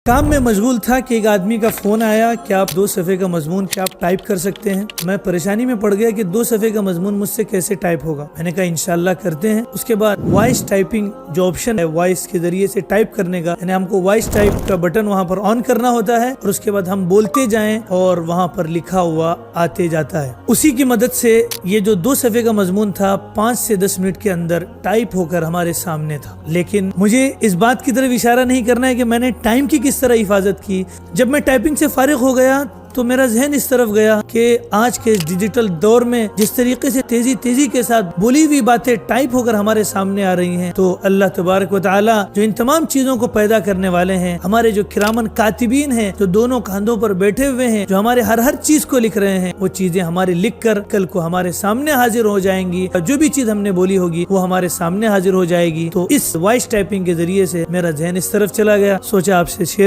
काम में मशगूल था कि एक आदमी का फोन आया कि आप 2 सफ़े का मजमून क्या आप टाइप कर सकते हैं। मैं परेशानी में पड़ गया कि 2 सफ़े का मजमून मुझसे कैसे टाइप होगा। मैंने कहा इंशाल्लाह करते हैं। उसके बाद वॉइस टाइपिंग जो ऑप्शन है वॉइस के जरिए से टाइप करने का, यानी हमको वॉइस टाइप का बटन वहाँ पर ऑन करना होता है और उसके बाद हम बोलते जाएं और वहाँ पर लिखा हुआ आते जाता है। उसी की मदद से ये जो 2 सफ़े का मजमून था 5 से 10 मिनट के अंदर टाइप होकर हमारे सामने था। लेकिन मुझे इस बात की तरफ इशारा नहीं करना है कि मैंने टाइम की किस तरह हिफाजत की। जब मैं टाइपिंग से फारिग हो गया तो मेरा जहन इस तरफ गया कि आज के डिजिटल दौर में जिस तरीके से तेजी के साथ बोली हुई बातें टाइप होकर हमारे सामने आ रही हैं, तो अल्लाह तबारक व तआला जो इन तमाम चीजों को पैदा करने वाले हैं, हमारे जो किरामन कातिबीन हैं जो दोनों कंधों पर बैठे हुए हैं, जो हमारे हर चीज को लिख रहे हैं, वो चीजें हमारी लिख कर कल को हमारे सामने हाजिर हो जाएंगी। जो भी चीज हमने बोली होगी वो हमारे सामने हाजिर हो जाएगी। तो इस वॉइस टाइपिंग के जरिए से मेरा जहन इस तरफ चला गया। सोचा आपसे शेयर